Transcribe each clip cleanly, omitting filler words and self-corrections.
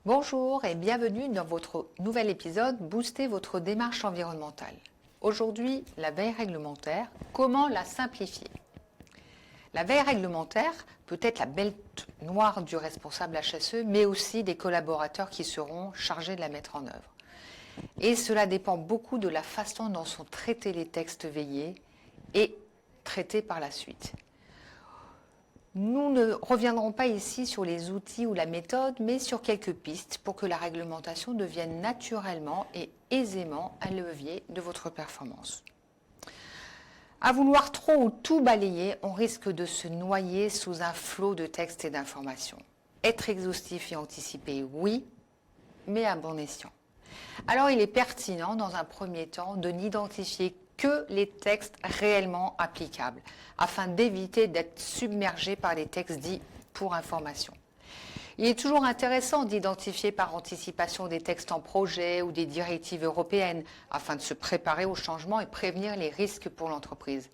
Bonjour et bienvenue dans votre nouvel épisode Booster votre démarche environnementale. Aujourd'hui, la veille réglementaire, comment la simplifier? La veille réglementaire peut être la bête noire du responsable HSE, mais aussi des collaborateurs qui seront chargés de la mettre en œuvre. Et cela dépend beaucoup de la façon dont sont traités les textes veillés et traités par la suite. Nous ne reviendrons pas ici sur les outils ou la méthode, mais sur quelques pistes pour que la réglementation devienne naturellement et aisément un levier de votre performance. À vouloir trop ou tout balayer, on risque de se noyer sous un flot de textes et d'informations. Être exhaustif et anticipé, oui, mais à bon escient. Alors il est pertinent, dans un premier temps, de n'identifier que les textes réellement applicables, afin d'éviter d'être submergé par les textes dits pour information. Il est toujours intéressant d'identifier par anticipation des textes en projet ou des directives européennes, afin de se préparer au changement et prévenir les risques pour l'entreprise.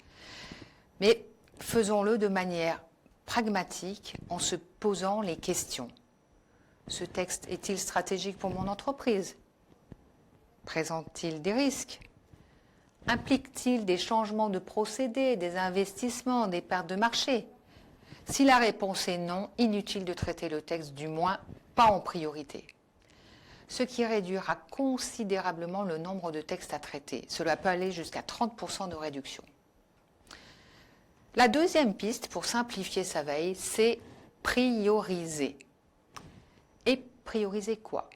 Mais faisons-le de manière pragmatique, en se posant les questions. Ce texte est-il stratégique pour mon entreprise? Présente-t-il des risques? Implique-t-il des changements de procédés, des investissements, des pertes de marché? Si la réponse est non, inutile de traiter le texte, du moins pas en priorité. Ce qui réduira considérablement le nombre de textes à traiter. Cela peut aller jusqu'à 30% de réduction. La deuxième piste pour simplifier sa veille, c'est prioriser. Et prioriser quoi?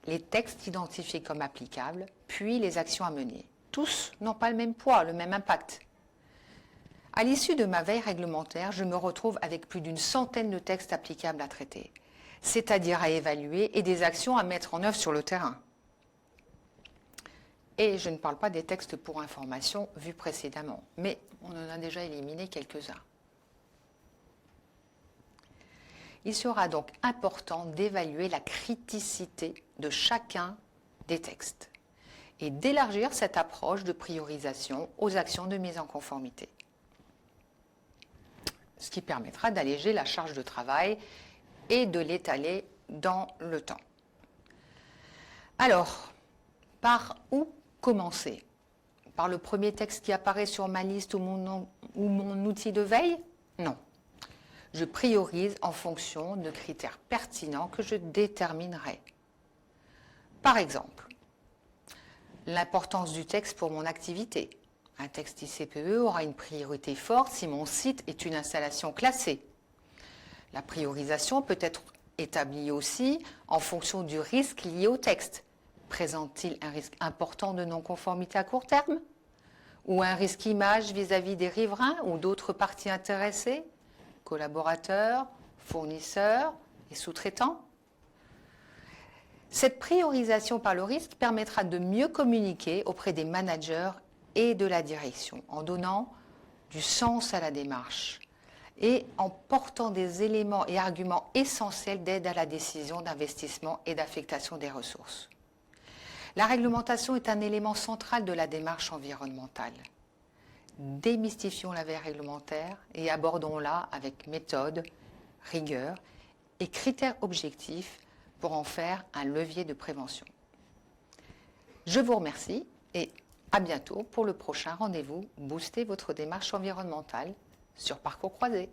Les textes identifiés comme applicables, puis les actions à mener. Tous n'ont pas le même poids, le même impact. À l'issue de ma veille réglementaire, je me retrouve avec plus d'une centaine de textes applicables à traiter, c'est-à-dire à évaluer et des actions à mettre en œuvre sur le terrain. Et je ne parle pas des textes pour information vus précédemment, mais on en a déjà éliminé quelques-uns. Il sera donc important d'évaluer la criticité de chacun des textes et d'élargir cette approche de priorisation aux actions de mise en conformité. Ce qui permettra d'alléger la charge de travail et de l'étaler dans le temps. Alors, par où commencer? Par le premier texte qui apparaît sur ma liste ou mon outil de veille? Non. Je priorise en fonction de critères pertinents que je déterminerai. Par exemple, l'importance du texte pour mon activité. Un texte ICPE aura une priorité forte si mon site est une installation classée. La priorisation peut être établie aussi en fonction du risque lié au texte. Présente-t-il un risque important de non-conformité à court terme? Ou un risque image vis-à-vis des riverains ou d'autres parties intéressées, collaborateurs, fournisseurs et sous-traitants? Cette priorisation par le risque permettra de mieux communiquer auprès des managers et de la direction, en donnant du sens à la démarche et en portant des éléments et arguments essentiels d'aide à la décision d'investissement et d'affectation des ressources. La réglementation est un élément central de la démarche environnementale. Démystifions la veille réglementaire et abordons-la avec méthode, rigueur et critères objectifs pour en faire un levier de prévention. Je vous remercie et à bientôt pour le prochain rendez-vous Booster votre démarche environnementale sur Parcours Croisé.